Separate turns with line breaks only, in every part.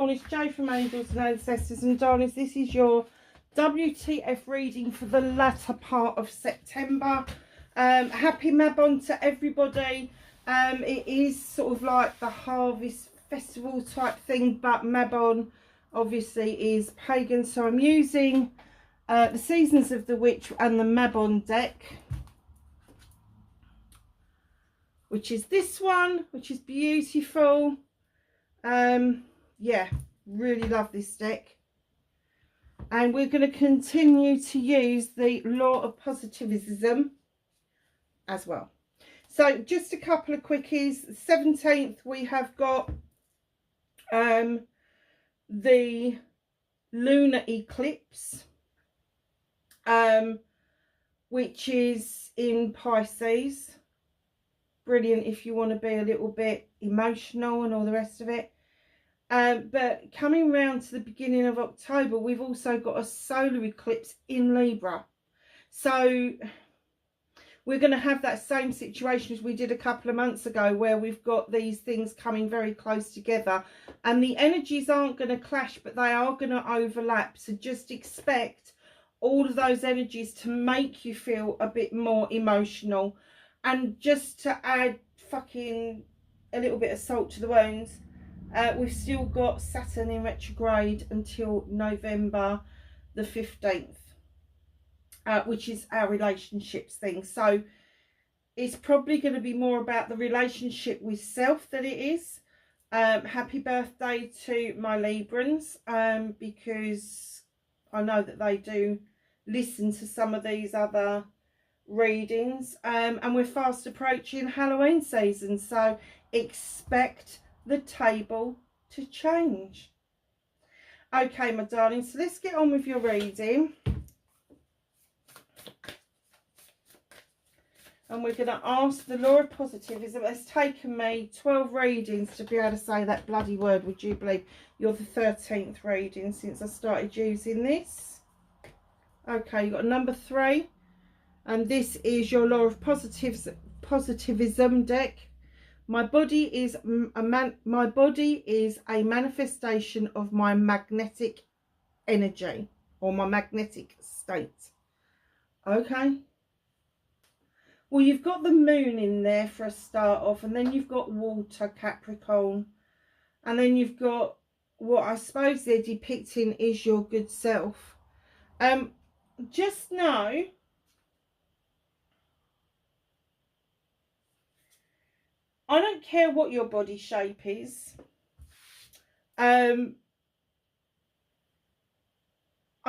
Capricorn, it's Jo from Angels and Ancestors, and darlings, this is your WTF reading for the latter part of September. Happy Mabon to everybody. It is sort of like the harvest festival type thing, but Mabon obviously is pagan, so I'm using the Seasons of the Witch and the Mabon deck, which is this one, which is beautiful. Yeah, really love this deck, and we're going to continue to use the law of positivism as well. So just a couple of quickies. The 17th we have got the lunar eclipse, which is in Pisces. Brilliant if you want to be a little bit emotional and all the rest of it. But coming round to the beginning of October, we've also got a solar eclipse in Libra. So we're going to have that same situation as we did a couple of months ago, where we've got these things coming very close together, and the energies aren't going to clash, but they are going to overlap. So just expect all of those energies to make you feel a bit more emotional. And just to add fucking a little bit of salt to the wounds, we've still got Saturn in retrograde until November the 15th, which is our relationships thing. So it's probably going to be more about the relationship with self than it is. Happy birthday to my Librans, because I know that they do listen to some of these other readings, and we're fast approaching Halloween season, so expect the table to change. Okay, my darling, so let's get on with your reading, and we're going to ask the law of positivism. It's taken me 12 readings to be able to say that bloody word, would you believe? You're the 13th reading since I started using this. Okay, you've got number 3, and this is your law of positivism deck. My body is a manifestation of my magnetic energy, or my magnetic state. Okay. Well, you've got the moon in there for a start off, and then you've got water, Capricorn, and then you've got what I suppose they're depicting is your good self. Just know I don't care what your body shape is. I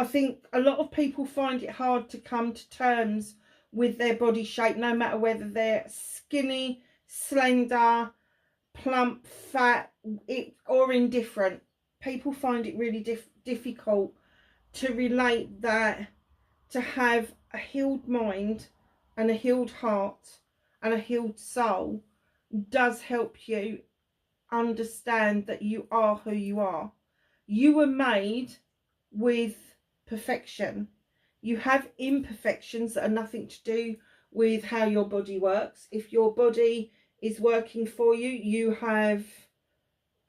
think a lot of people find it hard to come to terms with their body shape, no matter whether they're skinny, slender, plump, fat, or indifferent. People find it really difficult to relate that to have a healed mind and a healed heart and a healed soul does help you understand that you are who you are. You were made with perfection. You have imperfections that are nothing to do with how your body works. If your body is working for you, you have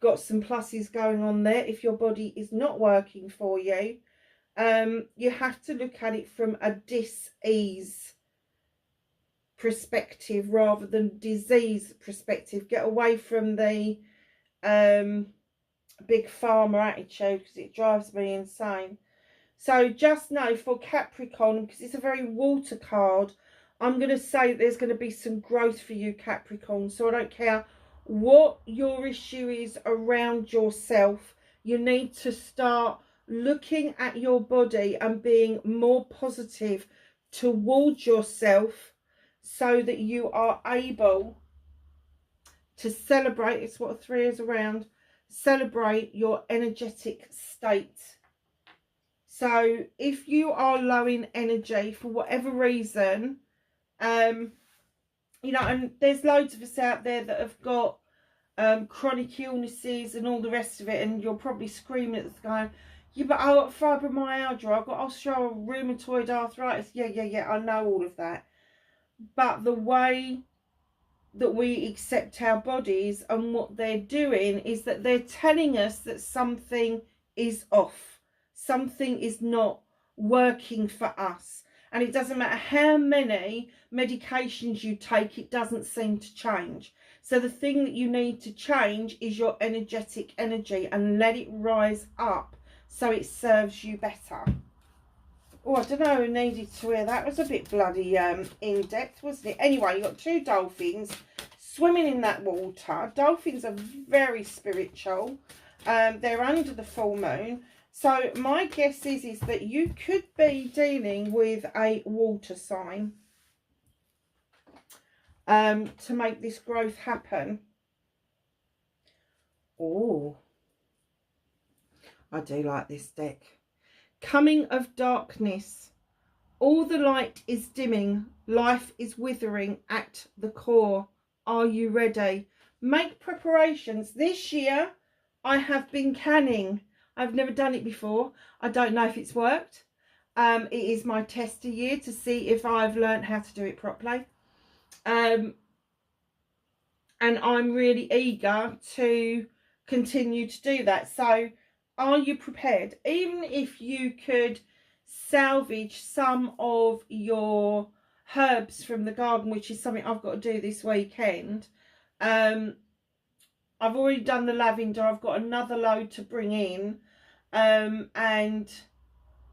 got some pluses going on there. If your body is not working for you, you have to look at it from a dis-ease perspective rather than disease perspective. Get away from the big pharma attitude, because it drives me insane. So just know for Capricorn, because it's a very water card, I'm going to say there's going to be some growth for you, Capricorn. So I don't care what your issue is around yourself, you need to start looking at your body and being more positive towards yourself, so that you are able to celebrate, it's what a 3 is around, celebrate your energetic state. So if you are low in energy for whatever reason, you know, and there's loads of us out there that have got chronic illnesses and all the rest of it, and you're probably screaming at the sky, yeah, but I've got fibromyalgia, I've got osteoarthritis. Yeah, I know all of that. But the way that we accept our bodies, and what they're doing is that they're telling us that something is off, something is not working for us. And it doesn't matter how many medications you take, it doesn't seem to change. So the thing that you need to change is your energetic energy, and let it rise up so it serves you better. Oh, I don't know who needed to hear that. It was a bit bloody in-depth, wasn't it? Anyway, you've got two dolphins swimming in that water. Dolphins are very spiritual. They're under the full moon. So my guess is that you could be dealing with a water sign to make this growth happen. Oh, I do like this deck. Coming of darkness. All the light is dimming. Life is withering at the core. Are you ready? Make preparations. This year, I have been canning. I've never done it before. I don't know if it's worked. It is my tester year to see if I've learned how to do it properly. And I'm really eager to continue to do that. So, are you prepared? Even if you could salvage some of your herbs from the garden, which is something I've got to do this weekend. I've already done the lavender. I've got another load to bring in. And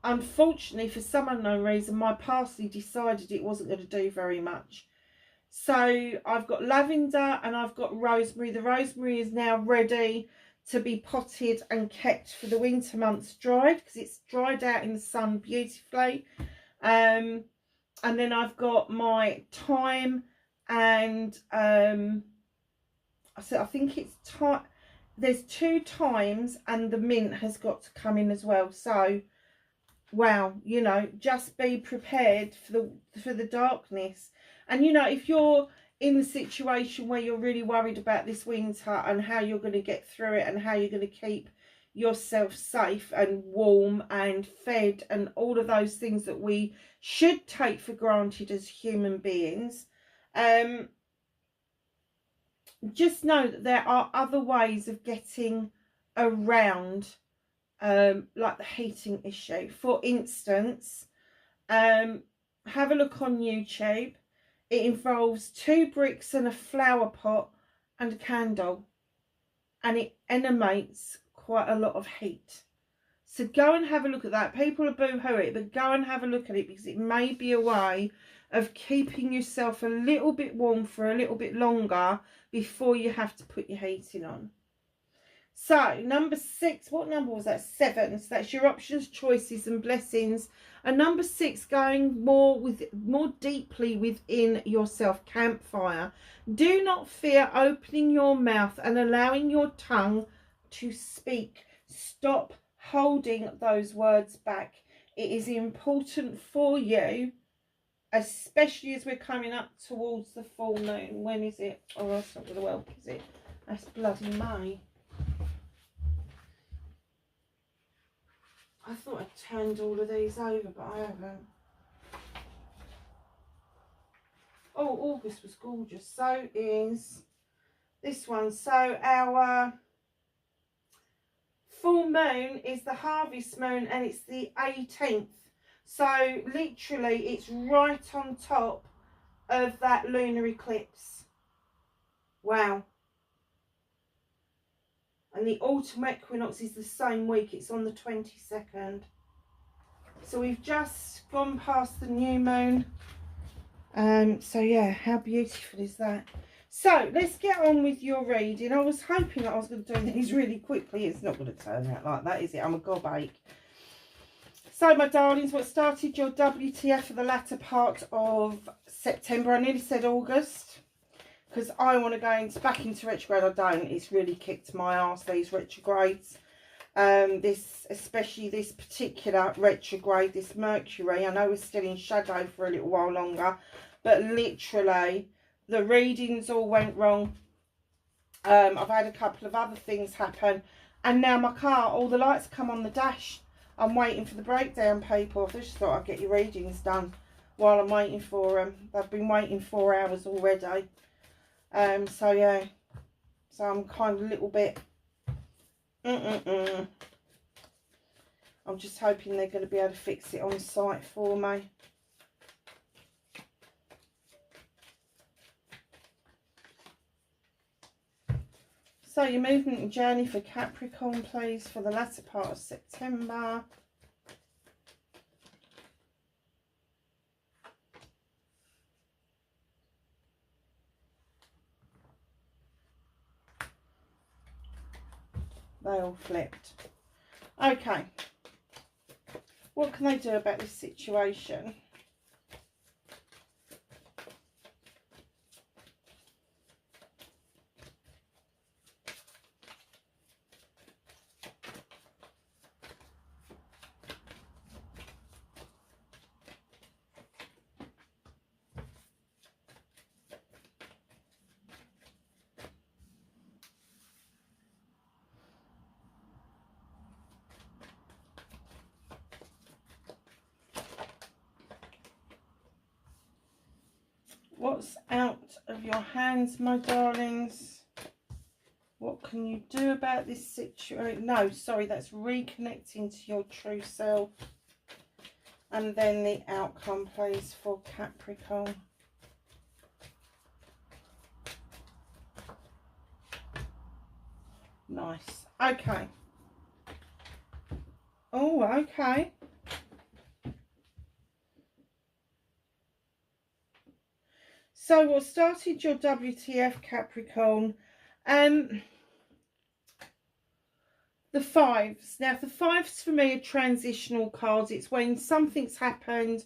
unfortunately, for some unknown reason, my parsley decided it wasn't going to do very much. So I've got lavender and I've got rosemary. The rosemary is now ready to be potted and kept for the winter months dried, because it's dried out in the sun beautifully. And then I've got my thyme and I think it's thyme. There's 2 thymes, and the mint has got to come in as well. So wow, you know, just be prepared for the darkness. And you know, if you're in the situation where you're really worried about this winter and how you're going to get through it and how you're going to keep yourself safe and warm and fed and all of those things that we should take for granted as human beings, just know that there are other ways of getting around like the heating issue. For instance, have a look on YouTube. It involves 2 bricks and a flower pot and a candle, and it emanates quite a lot of heat. So go and have a look at that. People are boo-hoo it, but go and have a look at it, because it may be a way of keeping yourself a little bit warm for a little bit longer before you have to put your heating on. So number 6, what number was that? 7. So that's your options, choices and blessings. And number 6, going more deeply within yourself, campfire. Do not fear opening your mouth and allowing your tongue to speak. Stop holding those words back. It is important for you, especially as we're coming up towards the full moon. When is it? Oh, that's not going to work, is it? That's bloody May. I thought I'd turned all of these over, but I haven't. Oh, August was gorgeous. So is this one. So our full moon is the harvest moon, and it's the 18th. So literally it's right on top of that lunar eclipse. Wow. And the autumn equinox is the same week. It's on the 22nd. So we've just gone past the new moon. So yeah, how beautiful is that? So let's get on with your reading. I was hoping that I was going to do these really quickly. It's not going to turn out like that, is it? I'm a gobache. So my darlings, what started your WTF for the latter part of September? I nearly said August, because I want to go back into retrograde. I don't. It's really kicked my arse, these retrogrades. Especially this particular retrograde, this Mercury. I know we're still in shadow for a little while longer, but literally the readings all went wrong. I've had a couple of other things happen, and now my car, all the lights come on the dash. I'm waiting for the breakdown people. I just thought I'd get your readings done while I'm waiting for them. They've been waiting 4 hours already. So yeah, so I'm kind of a little bit I'm just hoping they're going to be able to fix it on site for me. So your movement and journey for Capricorn, please, for the latter part of September. They all flipped. Okay. What can they do about this situation? What's out of your hands, my darlings? What can you do about this situation? No, sorry, that's reconnecting to your true self. And then the outcome, please, for Capricorn. Nice. Okay. Oh, okay. So what started your WTF, Capricorn? The fives. Now, the fives for me are transitional cards. It's when something's happened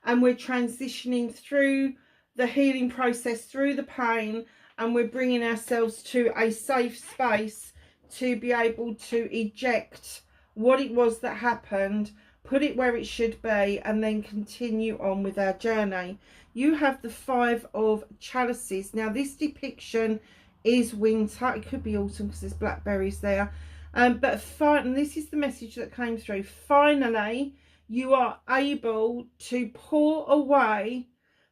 and we're transitioning through the healing process, through the pain, and we're bringing ourselves to a safe space to be able to eject what it was that happened, put it where it should be, and then continue on with our journey. You have the Five of Chalices. Now, this depiction is winter. It could be autumn because there's blackberries there. But finally, this is the message that came through. Finally, you are able to pour away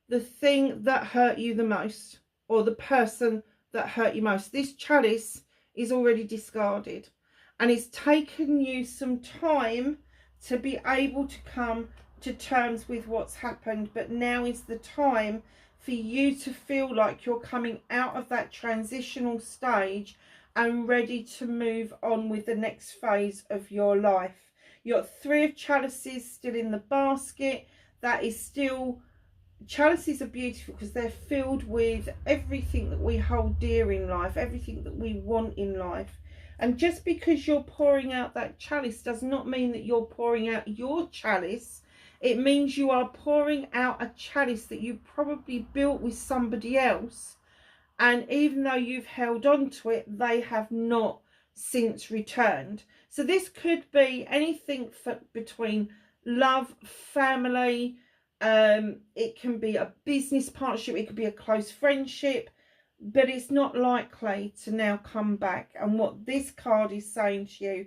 the thing that hurt you the most, or the person that hurt you most. This chalice is already discarded, and it's taken you some time to be able to come to terms with what's happened. But now is the time for you to feel like you're coming out of that transitional stage and ready to move on with the next phase of your life. You've got Three of Chalices still in the basket. That is still, chalices are beautiful because they're filled with everything that we hold dear in life, everything that we want in life. And just because you're pouring out that chalice does not mean that you're pouring out your chalice. It means you are pouring out a chalice that you probably built with somebody else. And even though you've held on to it, they have not since returned. So this could be anything between love, family, it can be a business partnership, it could be a close friendship, but it's not likely to now come back. And what this card is saying to you,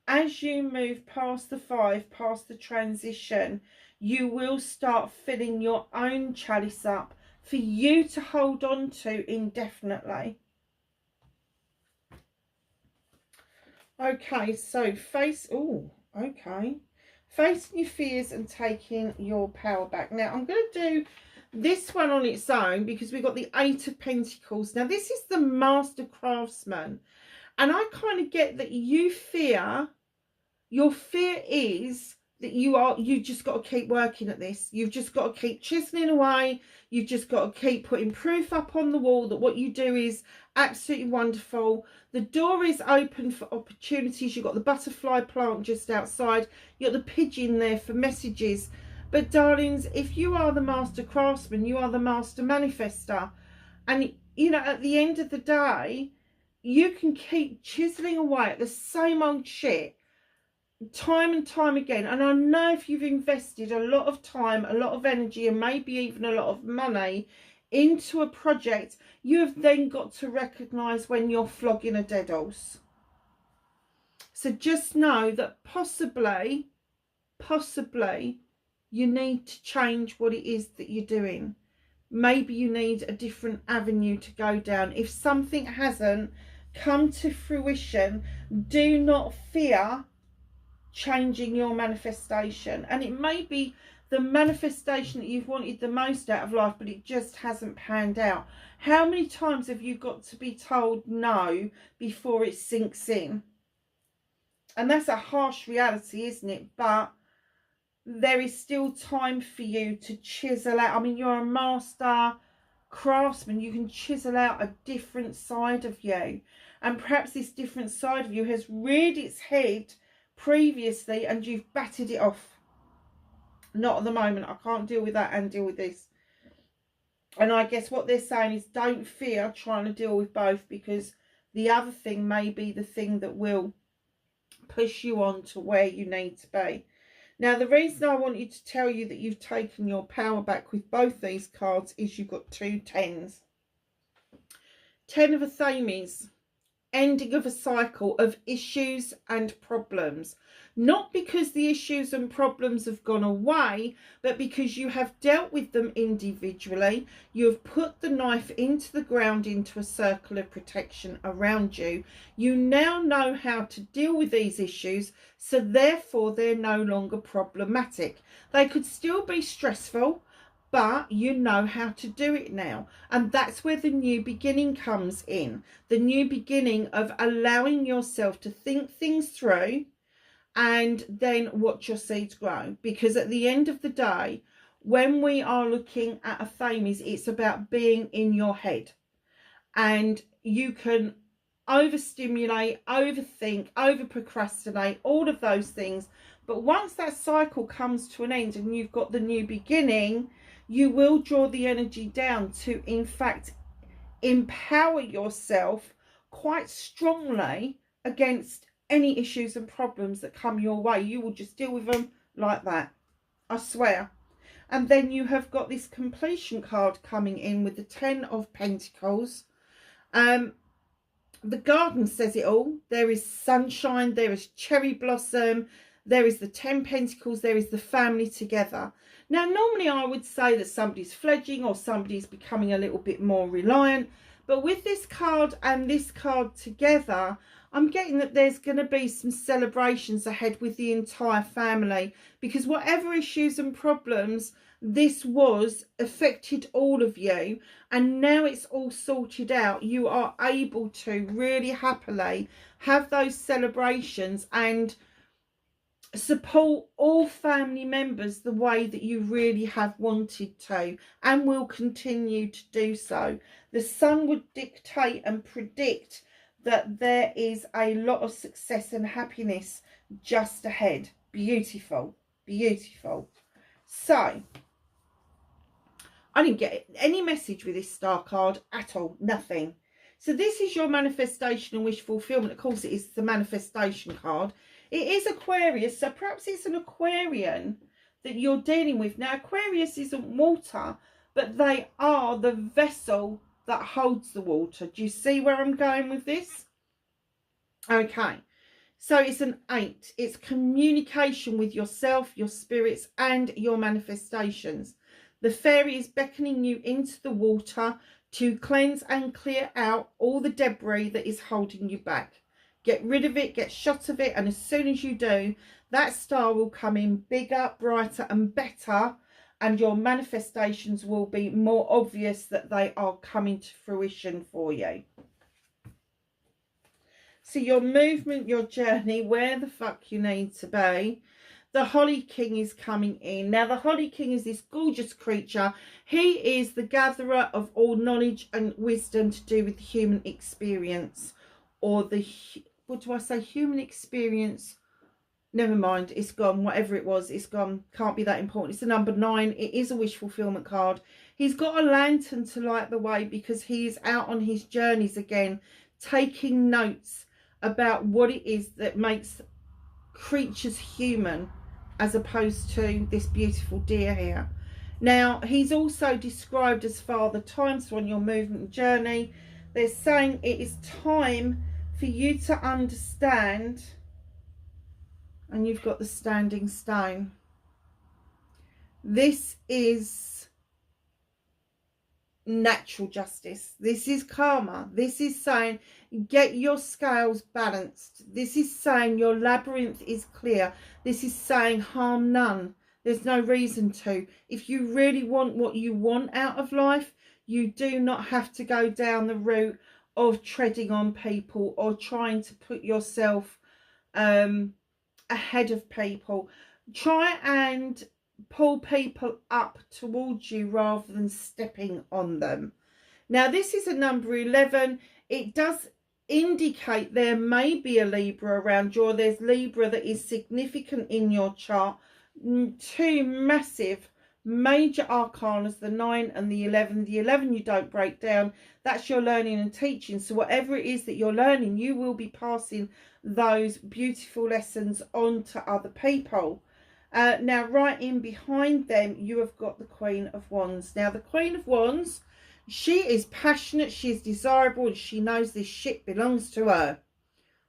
as you move past the five, past the transition, you will start filling your own chalice up for you to hold on to indefinitely. Okay, so facing your fears and taking your power back. Now, I'm going to do this one on its own because we've got the Eight of Pentacles. Now, this is the Master Craftsman. And I kind of get that your fear is that you just got to keep working at this. You've just got to keep chiseling away. You've just got to keep putting proof up on the wall that what you do is absolutely wonderful. The door is open for opportunities. You've got the butterfly plant just outside. You've got the pigeon there for messages. But darlings, if you are the Master Craftsman, you are the Master Manifester. And, you know, at the end of the day, you can keep chiseling away at the same old shit time and time again. And I know if you've invested a lot of time, a lot of energy, and maybe even a lot of money into a project, you have then got to recognise when you're flogging a dead horse. So just know that possibly you need to change what it is that you're doing. maybe you need a different avenue to go down. If something hasn't come to fruition, do not fear changing your manifestation. And it may be the manifestation that you've wanted the most out of life, but it just hasn't panned out. How many times have you got to be told no before it sinks in? And that's a harsh reality, isn't it? But there is still time for you to chisel out. I mean, you're a master craftsman. You can chisel out a different side of you. And perhaps this different side of you has reared its head previously and you've batted it off. Not at the moment. I can't deal with that and deal with this. And I guess what they're saying is don't fear trying to deal with both, because the other thing may be the thing that will push you on to where you need to be. Now, the reason I wanted to tell you that you've taken your power back with both these cards is you've got 2 tens. 10 of a Thames. Ending of a cycle of issues and problems. Not because the issues and problems have gone away, but because you have dealt with them individually. You have put the knife into the ground, into a circle of protection around you. You now know how to deal with these issues, so therefore they're no longer problematic. They could still be stressful, but you know how to do it now. And that's where the new beginning comes in. The new beginning of allowing yourself to think things through and then watch your seeds grow. Because at the end of the day, when we are looking at a Thames, it's about being in your head. And you can overstimulate, overthink, overprocrastinate, all of those things. But once that cycle comes to an end and you've got the new beginning, you will draw the energy down to, in fact, empower yourself quite strongly against any issues and problems that come your way. You will just deal with them like that, I swear. And then you have got this completion card coming in with the 10 of Pentacles. The garden says it all. There is sunshine, there is cherry blossom, there is the 10 Pentacles, there is the family together. Now, normally I would say that somebody's fledging or somebody's becoming a little bit more reliant. But with this card and this card together, I'm getting that there's going to be some celebrations ahead with the entire family. Because whatever issues and problems this was affected all of you. And now it's all sorted out. You are able to really happily have those celebrations and support all family members the way that you really have wanted to and will continue to do so. The sun would dictate and predict that there is a lot of success and happiness just ahead. Beautiful, beautiful. So I didn't get any message with this star card at all, nothing. So this is your manifestation and wish fulfillment. Of course, it is the manifestation card. It is Aquarius, so perhaps it's an Aquarian that you're dealing with. Now, Aquarius isn't water, but they are the vessel that holds the water. Do you see where I'm going with this? Okay, so it's an 8. It's communication with yourself, your spirits, and your manifestations. The fairy is beckoning you into the water to cleanse and clear out all the debris that is holding you back. Get rid of it, get shot of it, and as soon as you do, that star will come in bigger, brighter and better, and your manifestations will be more obvious that they are coming to fruition for you. So your movement, your journey, where the fuck you need to be. The Holly King is coming in. Now, the Holly King is this gorgeous creature. He is the gatherer of all knowledge and wisdom to do with the human experience, or the... what do I say? Human experience. Never mind. It's gone. Whatever it was, it's gone. Can't be that important. It's the number 9. It is a wish fulfillment card. He's got a lantern to light the way because he is out on his journeys again, taking notes about what it is that makes creatures human as opposed to this beautiful deer here. Now, he's also described as Father Time. So on your movement journey, they're saying it is time for you to understand, and you've got the standing stone. This is natural justice. This is karma. This is saying get your scales balanced. This is saying your labyrinth is clear. This is saying harm none. There's no reason to. If you really want what you want out of life, you do not have to go down the route of treading on people or trying to put yourself ahead of people. Try and pull people up towards you rather than stepping on them. Now, this is a number 11. It does indicate there may be a Libra around you, or there's Libra that is significant in your chart. Two massive major arcanas, the 9 and the 11. The 11 you don't break down. That's your learning and teaching. So whatever it is that you're learning, you will be passing those beautiful lessons on to other people. Now, right in behind them, you have got the Queen of Wands. Now, the Queen of Wands, she is passionate, she is desirable, and she knows this shit belongs to her.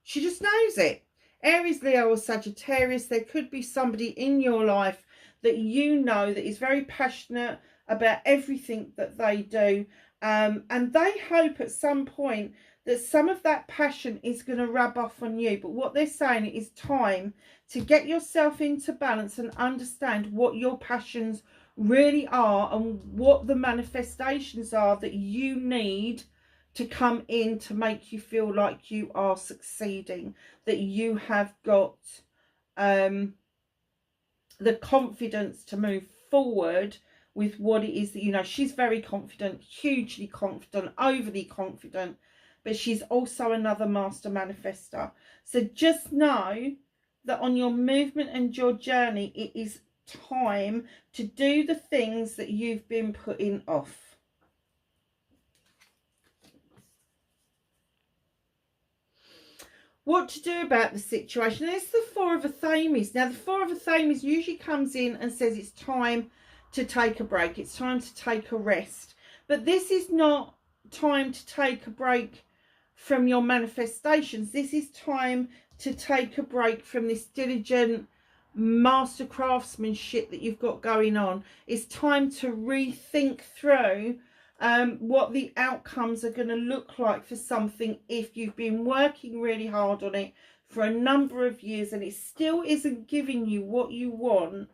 She just knows it. Aries, Leo, or Sagittarius, there could be somebody in your life that you know that is very passionate about everything that they do. And they hope at some point that some of that passion is going to rub off on you. But what they're saying is time to get yourself into balance and understand what your passions really are and what the manifestations are that you need to come in to make you feel like you are succeeding, that you have got the confidence to move forward with what it is that you know. She's very confident, hugely confident, overly confident, but she's also another master manifester. So just know that on your movement and your journey, it is time to do the things that you've been putting off. What to do about the situation? This is the Four of Athames. Now, the Four of Athames usually comes in and says it's time to take a break. It's time to take a rest. But this is not time to take a break from your manifestations. This is time to take a break from this diligent master craftsmanship that you've got going on. It's time to rethink through what the outcomes are going to look like for something if you've been working really hard on it for a number of years and it still isn't giving you what you want.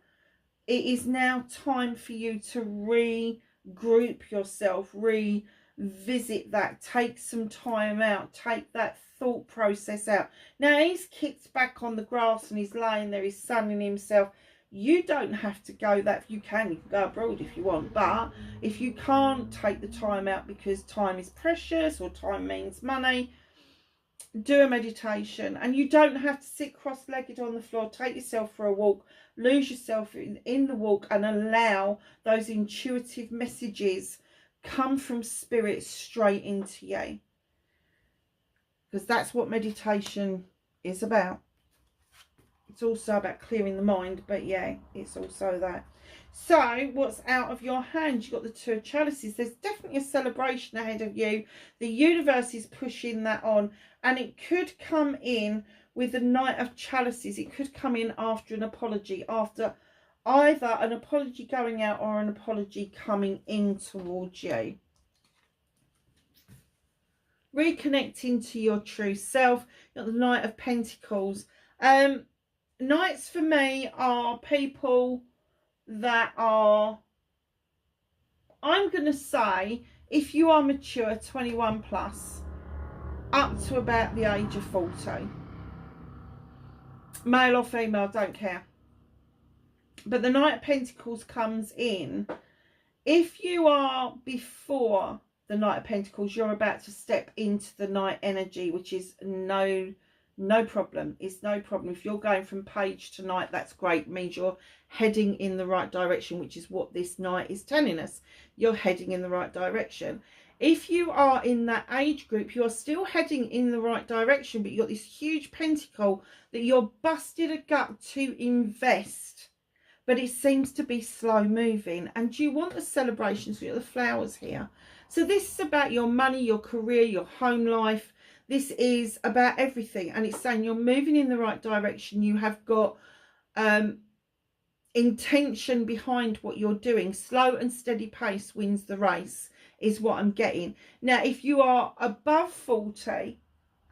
It is now time for you to regroup yourself, revisit that, take some time out, take that thought process out. Now he's kicked back on the grass and he's laying there, he's sunning himself. You don't have to go that. You can go abroad if you want, but if you can't take the time out because time is precious or time means money, do a meditation. And you don't have to sit cross-legged on the floor. Take yourself for a walk, lose yourself in the walk, and allow those intuitive messages come from spirit straight into you, because that's what meditation is about. It's also about clearing the mind, but yeah, it's also that. So what's out of your hand? You've got the Two of Chalices. There's definitely a celebration ahead of you. The universe is pushing that on, and it could come in with the Knight of Chalices. It could come in after an apology, after either an apology going out or an apology coming in towards you. Reconnecting to your true self. You've got the Knight of Pentacles. Knights for me are people that are, I'm going to say, if you are mature, 21 plus, up to about the age of 40. Male or female, don't care. But the Knight of Pentacles comes in. If you are before the Knight of Pentacles, you're about to step into the Knight energy, which is no problem. It's no problem. If you're going from page to Knight, that's great. It means you're heading in the right direction, which is what this Knight is telling us. You're heading in the right direction. If you are in that age group, you're still heading in the right direction, but you've got this huge pentacle that you're busted a gut to invest, but it seems to be slow moving, and you want the celebrations. You've got the flowers here. So this is about your money, your career, your home life. This is about everything, and it's saying you're moving in the right direction. You have got intention behind what you're doing. Slow and steady pace wins the race. is what I'm getting. Now, if you are above 40,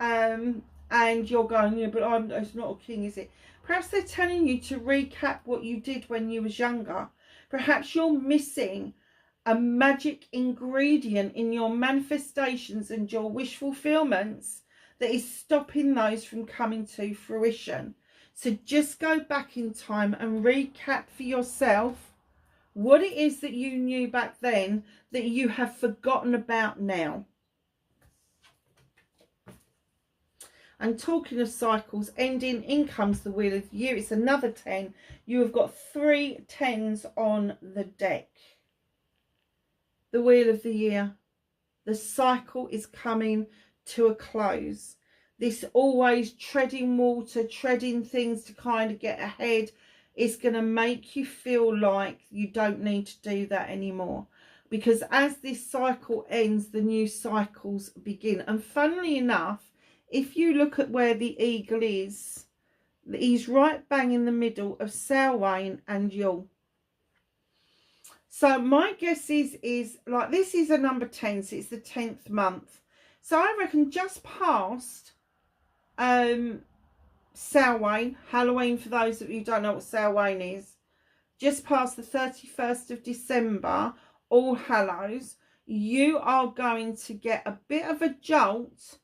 and you're going, yeah, but it's not a king, is it? Perhaps they're telling you to recap what you did when you was younger. Perhaps you're missing a magic ingredient in your manifestations and your wish fulfillments that is stopping those from coming to fruition. So just go back in time and recap for yourself what it is that you knew back then that you have forgotten about now. And talking of cycles ending, in comes the Wheel of the Year. It's another 10. You have got 3 10s on the deck. The Wheel of the Year. The cycle is coming to a close. This always treading water, treading things to kind of get ahead is going to make you feel like you don't need to do that anymore. Because as this cycle ends, the new cycles begin. And funnily enough, if you look at where the eagle is, he's right bang in the middle of Samhain and Yule. So my guess is like, this is a number 10, so it's the 10th month. So I reckon just past Samhain, Halloween, for those of you who don't know what Samhain is, just past the 31st of December, All Hallows, you are going to get a bit of a jolt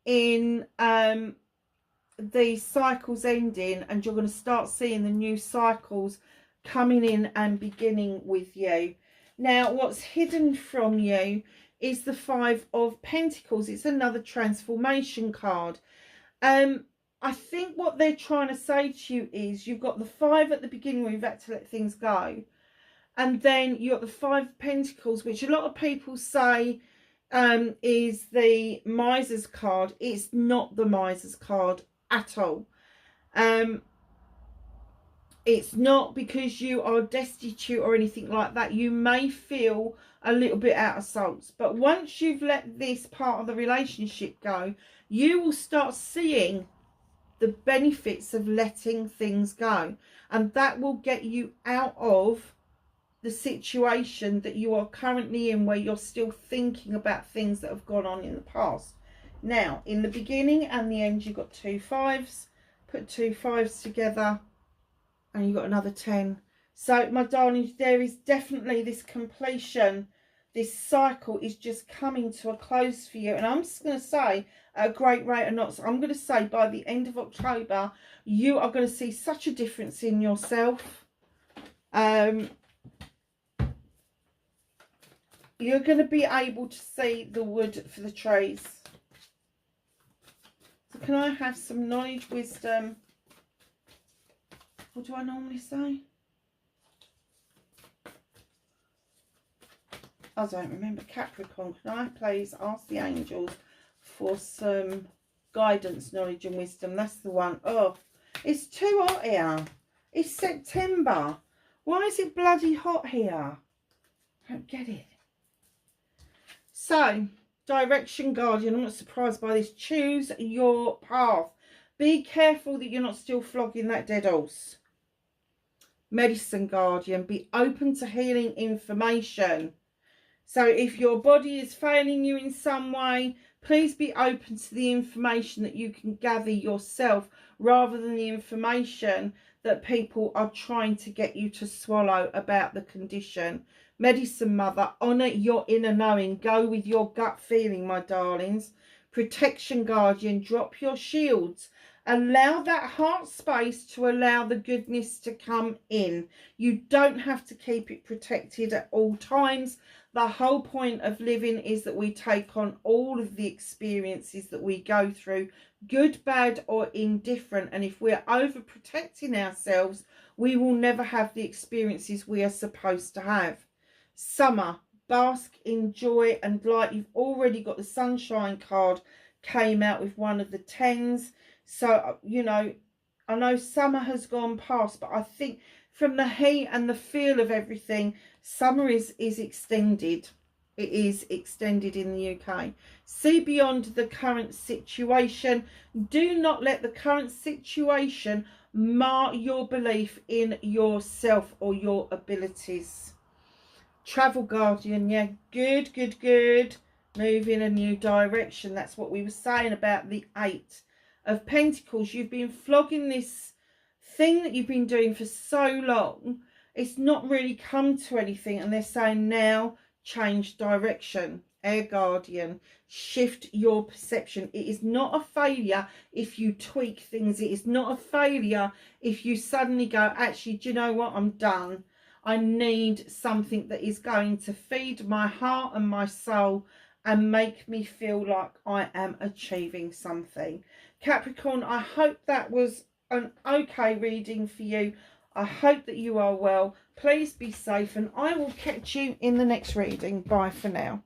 in the cycles ending, and you're going to start seeing the new cycles coming in and beginning with you. Now, what's hidden from you is the 5 of Pentacles. It's another transformation card. I think what they're trying to say to you is you've got the 5 at the beginning where you've had to let things go, and then you've got the 5 of Pentacles, which a lot of people say is the Miser's card. It's not the Miser's card at all. It's not because you are destitute or anything like that. You may feel a little bit out of sorts, but once you've let this part of the relationship go, you will start seeing the benefits of letting things go, and that will get you out of the situation that you are currently in, where you're still thinking about things that have gone on in the past. Now, in the beginning and the end, you've got 2 5s. Put 2 5s together and you've got another 10. So, my darlings, there is definitely this completion. This cycle is just coming to a close for you. And I'm just going to say, at a great rate of knots, I'm going to say by the end of October, you are going to see such a difference in yourself. You're going to be able to see the wood for the trees. So can I have some knowledge, wisdom? What do I normally say? I don't remember. Capricorn, can I please ask the angels for some guidance, knowledge and wisdom? That's the one. Oh, it's too hot here. It's September. Why is it bloody hot here? I don't get it. So, direction guardian, I'm not surprised by this. Choose your path. Be careful that you're not still flogging that dead horse. Medicine guardian, be open to healing information. So if your body is failing you in some way, please be open to the information that you can gather yourself, rather than the information that people are trying to get you to swallow about the condition. Medicine mother, honour your inner knowing. Go with your gut feeling, my darlings. Protection guardian, drop your shields. Allow that heart space to allow the goodness to come in. You don't have to keep it protected at all times. The whole point of living is that we take on all of the experiences that we go through, good, bad or indifferent. And if we're overprotecting ourselves, we will never have the experiences we are supposed to have. Summer, bask in joy and light. You've already got the sunshine card, came out with one of the 10s. So, you know, I know summer has gone past, but I think from the heat and the feel of everything, summer is extended. It is extended in the UK. See beyond the current situation. Do not let the current situation mar your belief in yourself or your abilities. Travel Guardian, yeah, good, good, good. Move in a new direction. That's what we were saying about the 8 of Pentacles. You've been flogging this thing that you've been doing for so long. It's not really come to anything, and they're saying now change direction. Air Guardian, shift your perception. It is not a failure if you tweak things. It is not a failure if you suddenly go, actually, do you know what, I'm done. I need something that is going to feed my heart and my soul and make me feel like I am achieving something. Capricorn, I hope that was an okay reading for you. I hope that you are well. Please be safe, and I will catch you in the next reading. Bye for now.